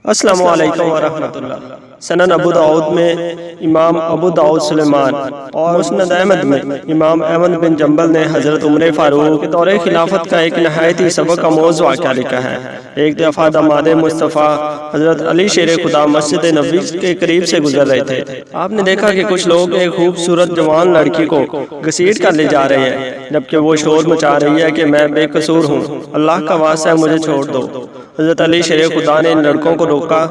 السلام علیکم ورحمۃ اللہ۔ سنن ابو داؤد میں امام ابو داؤد سلیمان اور مسند احمد میں امام احمد بن جنبل نے حضرت عمر فاروق کے دور خلافت کا ایک نہایت ہی سبق آموز واقعہ لکھا ہے۔ ایک دفعہ داماد مصطفیٰ حضرت علی شیر خدا مسجد نبوی کے قریب سے گزر رہے تھے۔ آپ نے دیکھا کہ کچھ لوگ ایک خوبصورت جوان لڑکی کو گھسیٹ کر لے جا رہے ہیں، جبکہ وہ شور مچا رہی ہے کہ میں بے قصور ہوں، اللہ کا واسطہ ہے مجھے چھوڑ دو۔ حضرت علی شیر خدا نے ان لڑکوں کو روکا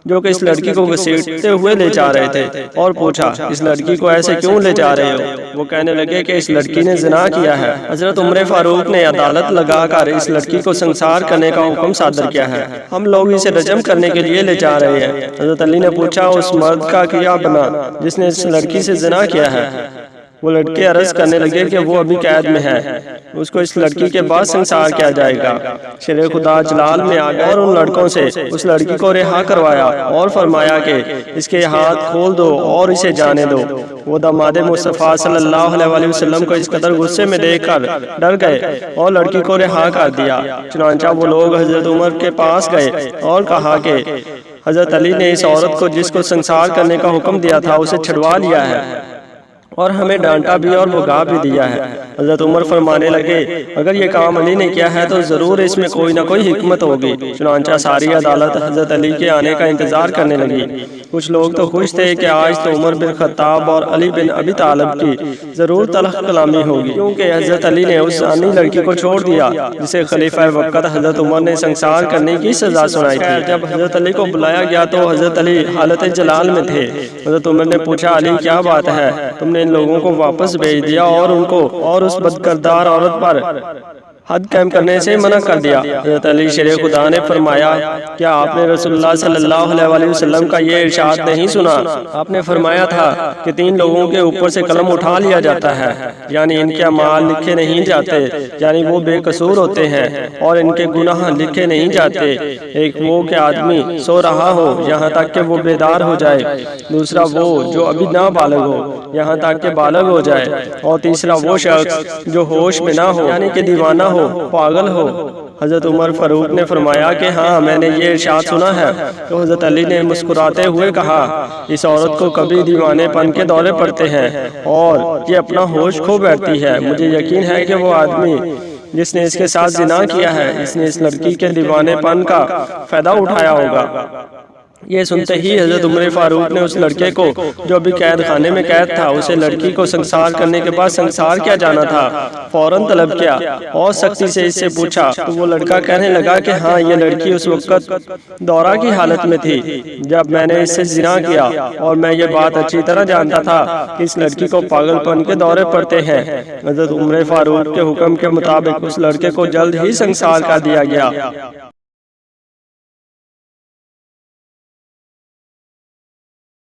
جو کہ اس لڑکی کو گھسیٹتے ہوئے لے جا رہے تھے، اور پوچھا اس لڑکی کو ایسے کیوں لے جا رہے ہو؟ وہ کہنے لگے کہ اس لڑکی نے زنا کیا ہے۔ حضرت عمر فاروق نے عدالت لگا کر اس لڑکی کو سنسار کرنے کا حکم صادر کیا ہے، ہم لوگ اسے رجم کرنے کے لیے لے جا رہے ہیں۔ حضرت علی نے پوچھا اس مرد کا کیا بنا جس نے اس لڑکی سے زنا کیا ہے؟ وہ لڑکے عرض کرنے لگے کہ وہ ابھی قید میں ہے، اس کو اس لڑکی کے بعد سنسار کیا جائے گا۔ شیر خدا جلال میں آ گئے اور ان لڑکوں سے اس لڑکی کو رہا کروایا اور فرمایا کہ اس کے ہاتھ کھول دو اور اسے جانے دو۔ وہ داماد مصطفیٰ صلی اللہ علیہ وسلم کو اس قدر غصے میں دیکھ کر ڈر گئے اور لڑکی کو رہا کر دیا۔ چنانچہ وہ لوگ حضرت عمر کے پاس گئے اور کہا کہ حضرت علی نے اس عورت کو جس کو سنسار کرنے کا حکم دیا تھا اسے چھڑوا لیا ہے اور ہمیں ڈانٹا بھی اور بھگا بھی دیا ہے۔ حضرت عمر فرمانے لگے اگر یہ کام علی نے کیا ہے تو ضرور اس میں کوئی نہ کوئی حکمت ہوگی۔ چنانچہ ساری عدالت حضرت علی کے آنے کا انتظار کرنے لگی۔ کچھ لوگ تو خوش تھے کہ آج تو عمر بن خطاب اور علی بن ابی طالب کی ضرور تلخ کلامی ہوگی، کیونکہ حضرت علی نے اس زانی لڑکی کو چھوڑ دیا جسے خلیفہ وقت حضرت عمر نے سنسار کرنے کی سزا سنائی تھی۔ جب حضرت علی کو بلایا گیا تو حضرت علی حالت جلال میں تھے۔ حضرت عمر نے پوچھا علی کیا بات ہے، تم نے ان لوگوں کو واپس بھیج دیا اور ان کو اور اس بدکردار عورت پر حد قائم کرنے سے منع کر دیا؟ حضرت علی شیر خدا نے فرمایا کیا آپ نے رسول اللہ صلی اللہ علیہ وسلم کا یہ ارشاد نہیں سنا؟ آپ نے فرمایا تھا کہ 3 لوگوں کے اوپر سے قلم اٹھا لیا جاتا ہے، یعنی ان کے اعمال لکھے نہیں جاتے، یعنی وہ بے قصور ہوتے ہیں، اور ان کے گناہ لکھے نہیں جاتے۔ ایک وہ کہ آدمی سو رہا ہو یہاں تک کہ وہ بیدار ہو جائے، دوسرا وہ جو ابھی نہ بالغ ہو یہاں تک کہ بالغ ہو جائے، اور تیسرا وہ شخص جو ہوش میں نہ ہو یعنی کہ دیوانہ ہو، پاگل ہو۔ حضرت عمر فاروق نے فرمایا کہ ہاں میں نے یہ ارشاد سنا ہے۔ تو حضرت علی نے مسکراتے ہوئے کہا اس عورت کو کبھی دیوانے پن کے دورے پڑتے ہیں اور یہ اپنا ہوش کھو بیٹھتی ہے، مجھے یقین ہے کہ وہ آدمی جس نے اس کے ساتھ زنا کیا ہے اس نے اس لڑکی کے دیوانے پن کا فائدہ اٹھایا ہوگا۔ یہ سنتے ہی حضرت عمر فاروق نے اس لڑکے کو جو ابھی قید خانے میں قید تھا اسے لڑکی کو سنسار کرنے کے بعد سنسار کیا جانا تھا فوراً طلب کیا اور سختی سے اس سے پوچھا، تو وہ لڑکا کہنے لگا کہ ہاں یہ لڑکی اس وقت دورہ کی حالت میں تھی جب میں نے اس سے زنا کیا، اور میں یہ بات اچھی طرح جانتا تھا کہ اس لڑکی کو پاگل پن کے دورے پڑتے ہیں۔ حضرت عمر فاروق کے حکم کے مطابق اس لڑکے کو جلد ہی سنسار کر دیا گیا۔